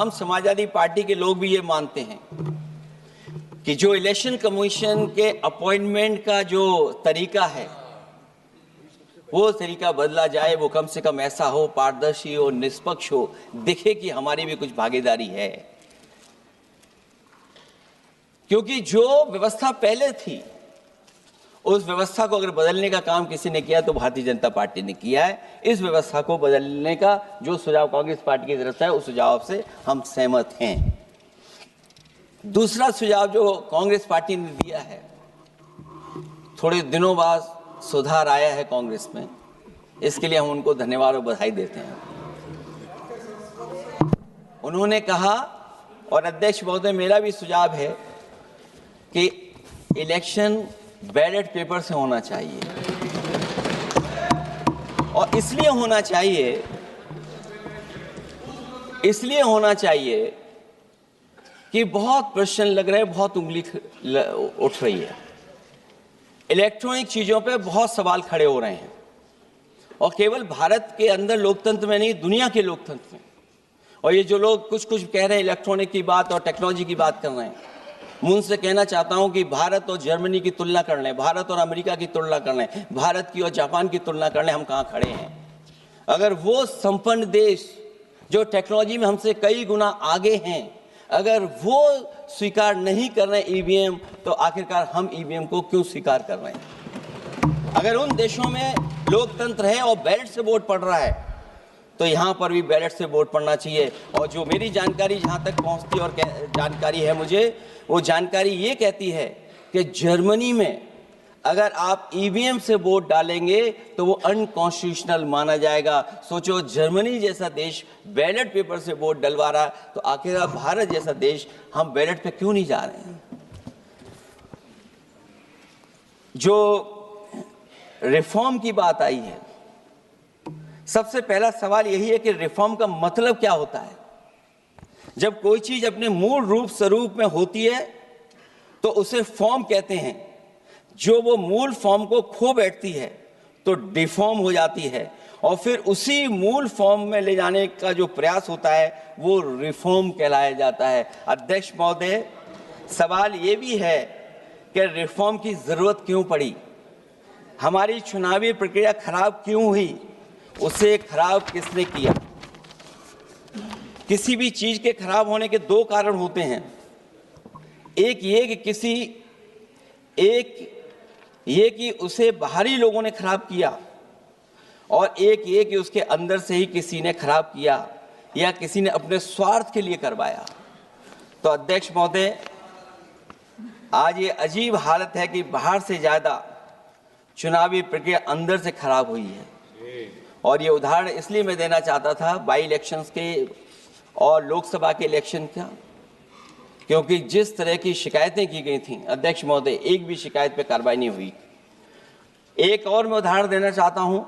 हम समाजवादी पार्टी के लोग भी ये मानते हैं कि जो इलेक्शन कमीशन के अपॉइंटमेंट का जो तरीका है वो तरीका बदला जाए, वो कम से कम ऐसा हो, पारदर्शी हो, निष्पक्ष हो, दिखे कि हमारी भी कुछ भागीदारी है। क्योंकि जो व्यवस्था पहले थी उस व्यवस्था को अगर बदलने का काम किसी ने किया तो भारतीय जनता पार्टी ने किया है। इस व्यवस्था को बदलने का जो सुझाव कांग्रेस पार्टी की तरफ से है उस सुझाव से हम सहमत हैं। दूसरा सुझाव जो कांग्रेस पार्टी ने दिया है, थोड़े दिनों बाद सुधार आया है कांग्रेस में, इसके लिए हम उनको धन्यवाद और बधाई देते हैं। उन्होंने कहा, और अध्यक्ष महोदय मेरा भी सुझाव है कि इलेक्शन बैलेट पेपर से होना चाहिए, और इसलिए होना चाहिए कि बहुत प्रश्न लग रहे हैं, बहुत उंगली उठ रही है, इलेक्ट्रॉनिक चीजों पे बहुत सवाल खड़े हो रहे हैं, और केवल भारत के अंदर लोकतंत्र में नहीं, दुनिया के लोकतंत्र में। और ये जो लोग कुछ कह रहे हैं इलेक्ट्रॉनिक की बात और टेक्नोलॉजी की बात कर रहे हैं, मैं उनसे कहना चाहता हूं कि भारत और जर्मनी की तुलना कर लें, भारत और अमेरिका की तुलना कर लें, भारत की और जापान की तुलना कर लें, हम कहां खड़े हैं। अगर वो संपन्न देश जो टेक्नोलॉजी में हमसे कई गुना आगे हैं, अगर वो स्वीकार नहीं कर रहे ईवीएम, तो आखिरकार हम ईवीएम को क्यों स्वीकार कर रहे हैं। अगर उन देशों में लोकतंत्र है और बैलेट से वोट पड़ रहा है, तो यहाँ पर भी बैलेट से वोट पड़ना चाहिए। और जो मेरी जानकारी जहाँ तक पहुँचती और जानकारी है मुझे, वो जानकारी ये कहती है कि जर्मनी में अगर आप ईवीएम से वोट डालेंगे तो वो अनकॉन्स्टिट्यूशनल माना जाएगा। सोचो, जर्मनी जैसा देश बैलेट पेपर से वोट डलवा रहा है, तो आखिर भारत जैसा देश हम बैलेट पे क्यों नहीं जा रहे हैं। जो रिफॉर्म की बात आई है, सबसे पहला सवाल यही है कि रिफॉर्म का मतलब क्या होता है। जब कोई चीज अपने मूल रूप स्वरूप में होती है तो उसे फॉर्म कहते हैं, जो वो मूल फॉर्म को खो बैठती है तो डिफॉर्म हो जाती है, और फिर उसी मूल फॉर्म में ले जाने का जो प्रयास होता है वो रिफॉर्म कहलाया जाता है। अध्यक्ष महोदय, सवाल ये भी है कि रिफॉर्म की जरूरत क्यों पड़ी, हमारी चुनावी प्रक्रिया खराब क्यों हुई, उसे खराब किसने किया। किसी भी चीज के खराब होने के दो कारण होते हैं, एक ये कि उसे बाहरी लोगों ने खराब किया, और एक ये कि उसके अंदर से ही किसी ने खराब किया या किसी ने अपने स्वार्थ के लिए करवाया। तो अध्यक्ष महोदय, आज ये अजीब हालत है कि बाहर से ज्यादा चुनावी प्रक्रिया अंदर से खराब हुई है। और ये उदाहरण इसलिए मैं देना चाहता था बाई इलेक्शंस के और लोकसभा के इलेक्शन का, क्योंकि जिस तरह की शिकायतें की गई थीं, अध्यक्ष महोदय, एक भी शिकायत पे कार्रवाई नहीं हुई। एक और मैं उदाहरण देना चाहता हूं,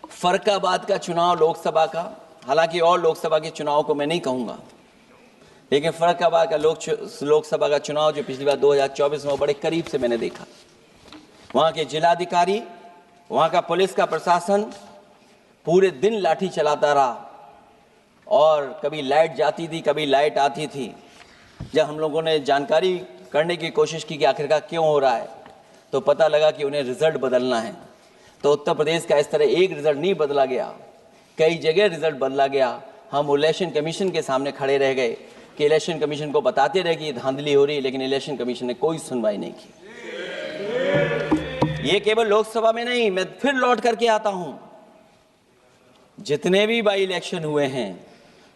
फर्रुखाबाद का चुनाव लोकसभा का, हालांकि और लोकसभा के चुनाव को मैं नहीं कहूंगा, लेकिन फर्रुखाबाद का लोकसभा का चुनाव जो पिछली बार 2024 में बड़े करीब से मैंने देखा। वहां के जिलाधिकारी, वहां का पुलिस का प्रशासन पूरे दिन लाठी चलाता रहा, और कभी लाइट जाती थी, कभी लाइट आती थी। जब हम लोगों ने जानकारी करने की कोशिश की कि आखिरकार क्यों हो रहा है, तो पता लगा कि उन्हें रिजल्ट बदलना है। तो उत्तर प्रदेश का इस तरह एक रिजल्ट नहीं बदला गया, कई जगह रिजल्ट बदला गया। हम इलेक्शन कमीशन के सामने खड़े रह गए कि इलेक्शन कमीशन को बताते रहे कि धांधली हो रही है, लेकिन इलेक्शन कमीशन ने कोई सुनवाई नहीं की। ये केवल लोकसभा में नहीं, मैं फिर लौट करके आता हूं, जितने भी बाई इलेक्शन हुए हैं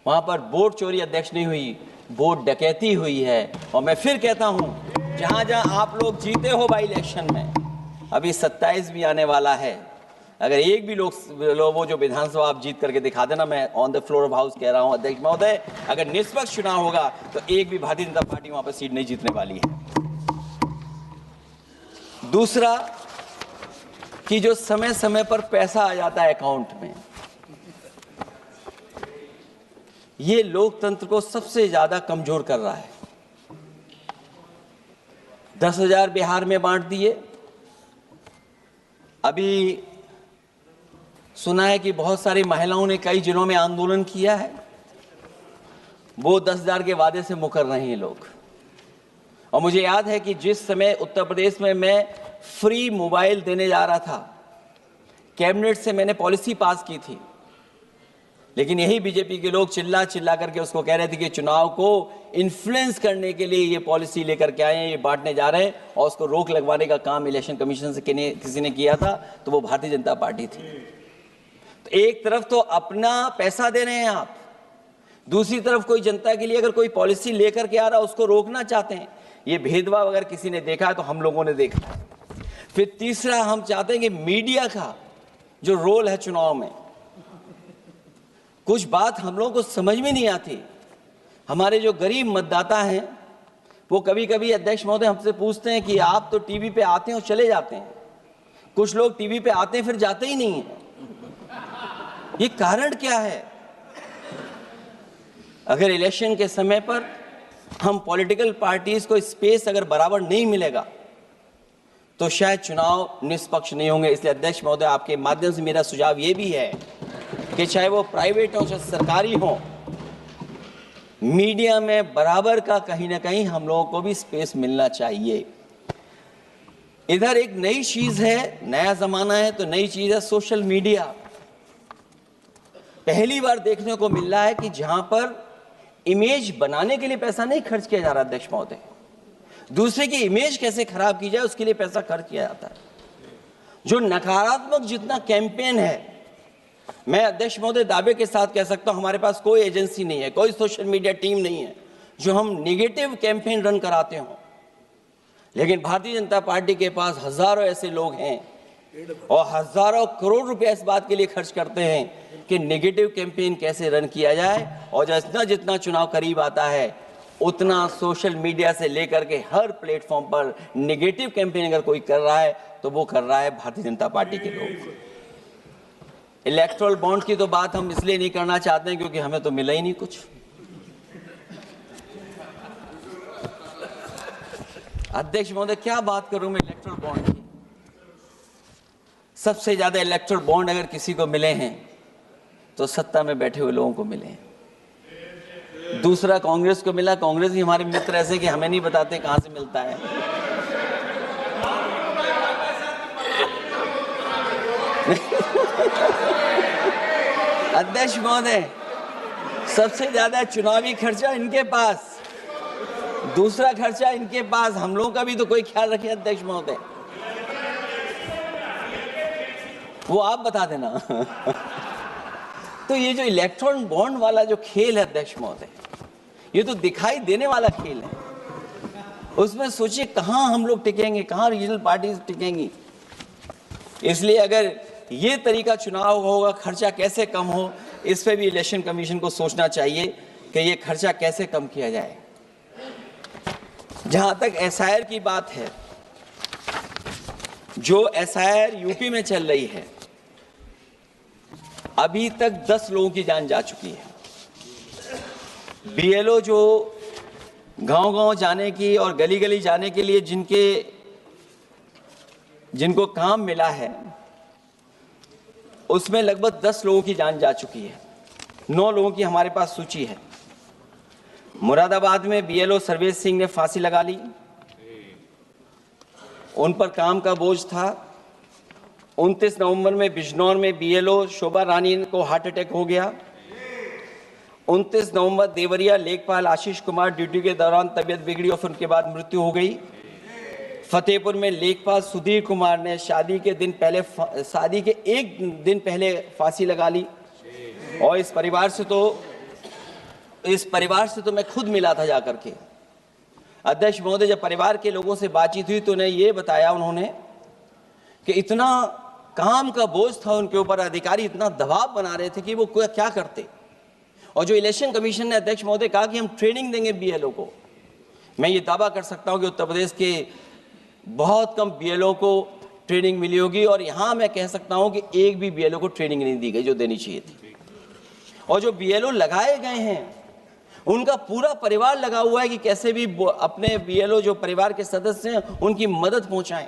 वहां पर वोट चोरी अध्यक्ष नहीं हुई, वोट डकैती हुई है। और मैं फिर कहता हूं, जहां जहां आप लोग जीते हो बाई इलेक्शन में, अभी 27 भी आने वाला है, अगर एक भी लोग वो जो विधानसभा आप जीत करके दिखा देना, मैं on the floor of house कह रहा हूं अध्यक्ष महोदय, अगर निष्पक्ष चुनाव होगा तो एक भी भारतीय जनता पार्टी वहां पर सीट नहीं जीतने वाली है। दूसरा, कि जो समय समय पर पैसा आ जाता है अकाउंट में, ये लोकतंत्र को सबसे ज्यादा कमजोर कर रहा है। 10,000 बिहार में बांट दिए, अभी सुना है कि बहुत सारी महिलाओं ने कई जिलों में आंदोलन किया है। वो 10,000 के वादे से मुकर रहे हैं लोग। और मुझे याद है कि जिस समय उत्तर प्रदेश में मैं फ्री मोबाइल देने जा रहा था, कैबिनेट से मैंने पॉलिसी पास की थी, लेकिन यही बीजेपी के लोग चिल्ला चिल्ला करके उसको कह रहे थे कि चुनाव को इन्फ्लुएंस करने के लिए ये पॉलिसी लेकर के आए हैं, ये बांटने जा रहे हैं, और उसको रोक लगवाने का काम इलेक्शन कमीशन से किसी ने किया था, तो वो भारतीय जनता पार्टी थी। तो एक तरफ तो अपना पैसा दे रहे हैं आप, दूसरी तरफ कोई जनता के लिए अगर कोई पॉलिसी लेकर के आ रहा है उसको रोकना चाहते हैं। ये भेदभाव अगर किसी ने देखा है तो हम लोगों ने देखा है। फिर तीसरा, हम चाहते हैं कि मीडिया का जो रोल है चुनाव में, कुछ बात हम लोगों को समझ में नहीं आती। हमारे जो गरीब मतदाता हैं वो कभी कभी अध्यक्ष महोदय हमसे पूछते हैं कि आप तो टीवी पे आते हैं और चले जाते हैं, कुछ लोग टीवी पे आते हैं फिर जाते ही नहीं हैं, ये कारण क्या है? अगर इलेक्शन के समय पर हम पॉलिटिकल पार्टीज को स्पेस अगर बराबर नहीं मिलेगा तो शायद चुनाव निष्पक्ष नहीं होंगे। इसलिए अध्यक्ष महोदय, आपके माध्यम से मेरा सुझाव ये भी है कि चाहे वो प्राइवेट हो चाहे सरकारी हो, मीडिया में बराबर का कहीं ना कहीं हम लोगों को भी स्पेस मिलना चाहिए। इधर एक नई चीज है, नया जमाना है, तो नई चीज है सोशल मीडिया। पहली बार देखने को मिल रहा है कि जहां पर इमेज बनाने के लिए पैसा नहीं खर्च किया जा रहा अध्यक्ष महोदय, दूसरे की इमेज कैसे खराब की जाए उसके लिए पैसा खर्च किया जाता है। जो नकारात्मक जितना कैंपेन है, मैं अध्यक्ष महोदय दावे के साथ कह सकता हूं हमारे पास कोई एजेंसी नहीं है, कोई सोशल मीडिया टीम नहीं है जो हम नेगेटिव कैंपेन रन कराते हो, लेकिन भारतीय जनता पार्टी के पास हजारों ऐसे लोग हैं और हजारों करोड़ रुपए इस बात के लिए खर्च करते हैं कि नेगेटिव कैंपेन कैसे रन किया जाए। और जितना जितना चुनाव करीब आता है उतना सोशल मीडिया से लेकर के हर प्लेटफॉर्म पर नेगेटिव कैंपेन अगर कोई कर रहा है तो वो कर रहा है भारतीय जनता पार्टी के लोग। इलेक्टोरल बॉन्ड की तो बात हम इसलिए नहीं करना चाहते हैं क्योंकि हमें तो मिला ही नहीं कुछ। अध्यक्ष महोदय, क्या बात करूं मैं इलेक्टोरल बॉन्ड की? सबसे ज्यादा इलेक्टोरल बॉन्ड अगर किसी को मिले हैं तो सत्ता में बैठे हुए लोगों को मिले हैं। दूसरा कांग्रेस को मिला, कांग्रेस ही हमारे मित्र ऐसे कि हमें नहीं बताते कहां से मिलता है। अध्यक्ष महोदय, सबसे ज्यादा चुनावी खर्चा इनके पास, दूसरा खर्चा इनके पास, हम लोगों का भी तो कोई ख्याल रखे अध्यक्ष महोदय, वो आप बता देना। तो ये जो इलेक्ट्रॉन बॉन्ड वाला जो खेल है अध्यक्ष महोदय, ये तो दिखाई देने वाला खेल है। उसमें सोचिए कहां हम लोग टिकेंगे, कहां रीजनल पार्टीज टिकेंगी। इसलिए अगर ये तरीका चुनाव होगा, खर्चा कैसे कम हो, इस पे भी इलेक्शन कमीशन को सोचना चाहिए कि ये खर्चा कैसे कम किया जाए। जहां तक एसआईआर की बात है, जो एसआईआर यूपी में चल रही है, अभी तक 10 लोगों की जान जा चुकी है। बीएलओ जो गांव-गांव जाने की और गली-गली जाने के लिए जिनको काम मिला है, उसमें लगभग 10 लोगों की जान जा चुकी है। 9 लोगों की हमारे पास सूची है। मुरादाबाद में बीएलओ सर्वेश सिंह ने फांसी लगा ली, उन पर काम का बोझ था। 29 नवंबर में बिजनौर में बीएलओ शोभा रानी को हार्ट अटैक हो गया। 29 नवंबर देवरिया लेखपाल आशीष कुमार ड्यूटी के दौरान तबीयत बिगड़ी और फिर उनके बाद मृत्यु हो गई। फतेहपुर में लेखपाल सुधीर कुमार ने शादी के एक दिन पहले फांसी लगा ली। और इस परिवार से तो मैं खुद मिला था जाकर के। अध्यक्ष महोदय, जब परिवार के लोगों से बातचीत हुई तो उन्हें ये बताया उन्होंने कि इतना काम का बोझ था उनके ऊपर, अधिकारी इतना दबाव बना रहे थे कि वो क्या करते। और जो इलेक्शन कमीशन ने अध्यक्ष महोदय कहा कि हम ट्रेनिंग देंगे बीएलओ को, मैं ये दावा कर सकता हूं कि उत्तर प्रदेश के बहुत कम बीएलओ को ट्रेनिंग मिली होगी। और यहां मैं कह सकता हूं कि एक भी बीएलओ को ट्रेनिंग नहीं दी गई जो देनी चाहिए थी। और जो बीएलओ लगाए गए हैं उनका पूरा परिवार लगा हुआ है कि कैसे भी अपने बीएलओ जो परिवार के सदस्य हैं उनकी मदद पहुंचाएं।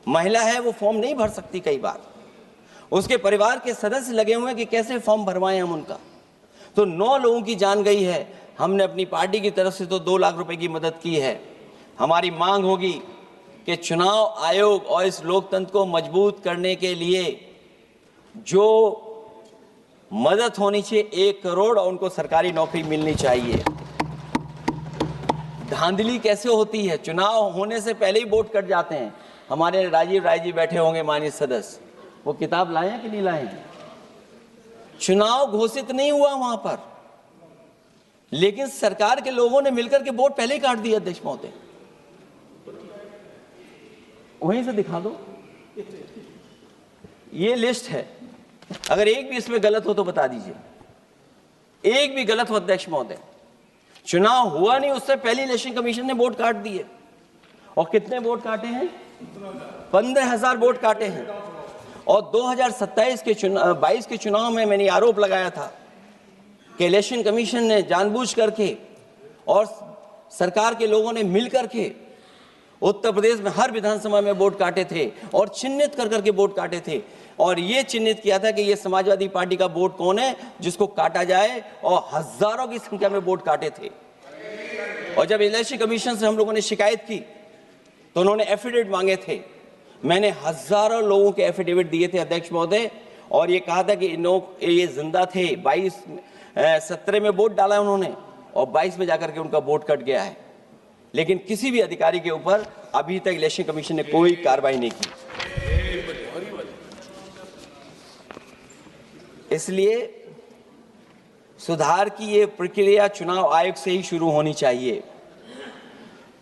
महिला है वो फॉर्म नहीं भर सकती, कई बार उसके परिवार के सदस्य लगे हुए हैं कि कैसे फॉर्म भरवाएं हम उनका। तो 9 लोगों की जान गई है। हमने अपनी पार्टी की तरफ से तो 2 लाख रुपए की मदद की है। हमारी मांग होगी कि चुनाव आयोग और इस लोकतंत्र को मजबूत करने के लिए जो मदद होनी चाहिए 1 करोड़, और उनको सरकारी नौकरी मिलनी चाहिए। धांधली कैसे होती है? चुनाव होने से पहले ही वोट कट जाते हैं। हमारे राजीव राय जी बैठे होंगे, माननीय सदस्य, वो किताब लाए हैं कि नहीं लाए हैं? चुनाव घोषित नहीं हुआ वहां पर, लेकिन सरकार के लोगों ने मिलकर के वोट पहले ही काट दिया। अध्यक्ष महोदय, वहीं से दिखा दो, ये लिस्ट है। अगर एक भी इसमें गलत हो तो बता दीजिए, एक भी गलत हो अध्यक्ष महोदय। चुनाव हुआ नहीं, उससे पहले इलेक्शन कमीशन ने वोट काट दिए। और कितने वोट काटे हैं? 15,000 वोट काटे हैं। और 2027 के 22 के चुनाव में मैंने आरोप लगाया था कि इलेक्शन कमीशन ने जानबूझ करके और सरकार के लोगों ने मिल करके उत्तर प्रदेश में हर विधानसभा में वोट काटे थे और चिन्हित कर करके वोट काटे थे। और ये चिन्हित किया था कि ये समाजवादी पार्टी का वोट कौन है जिसको काटा जाए, और हजारों की संख्या में वोट काटे थे। और जब इलेक्शन कमीशन से हम लोगों ने शिकायत की तो उन्होंने एफिडेविट मांगे थे। मैंने हजारों लोगों के एफिडेविट दिए थे अध्यक्ष महोदय, और ये कहा था कि ये जिंदा थे। 17 में वोट डाला उन्होंने और 22 में जाकर के उनका वोट कट गया है। लेकिन किसी भी अधिकारी के ऊपर अभी तक इलेक्शन कमीशन ने कोई कार्रवाई नहीं की। इसलिए सुधार की ये प्रक्रिया चुनाव आयोग से ही शुरू होनी चाहिए।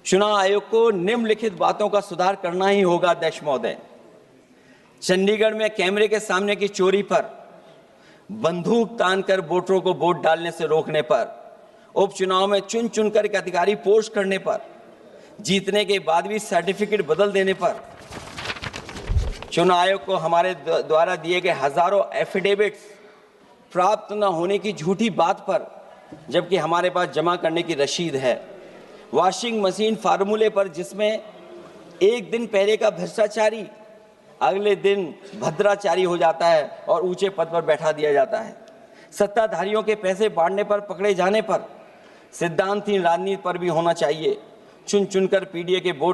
चुनाव आयोग को निम्नलिखित बातों का सुधार करना ही होगा अध्यक्ष महोदय। चंडीगढ़ में कैमरे के सामने की चोरी पर, बंदूक तानकर वोटरों को वोट डालने से रोकने पर, उपचुनाव में चुन चुनकर एक अधिकारी पोस्ट करने पर, जीतने के बाद भी सर्टिफिकेट बदल देने पर, चुनाव आयोग को हमारे द्वारा दिए गए हजारों एफिडेविट्स प्राप्त न होने की झूठी बात पर, जबकि हमारे पास जमा करने की रसीद है, वॉशिंग मशीन फार्मूले पर जिसमें एक दिन पहले का भ्रष्टाचारी अगले दिन भद्राचारी हो जाता है और ऊंचे पद पर बैठा दिया जाता है, सत्ताधारियों के पैसे बांटने पर पकड़े जाने पर सिद्धांतहीन राजनीति पर भी होना चाहिए। चुन चुनकर पीडीए के वोट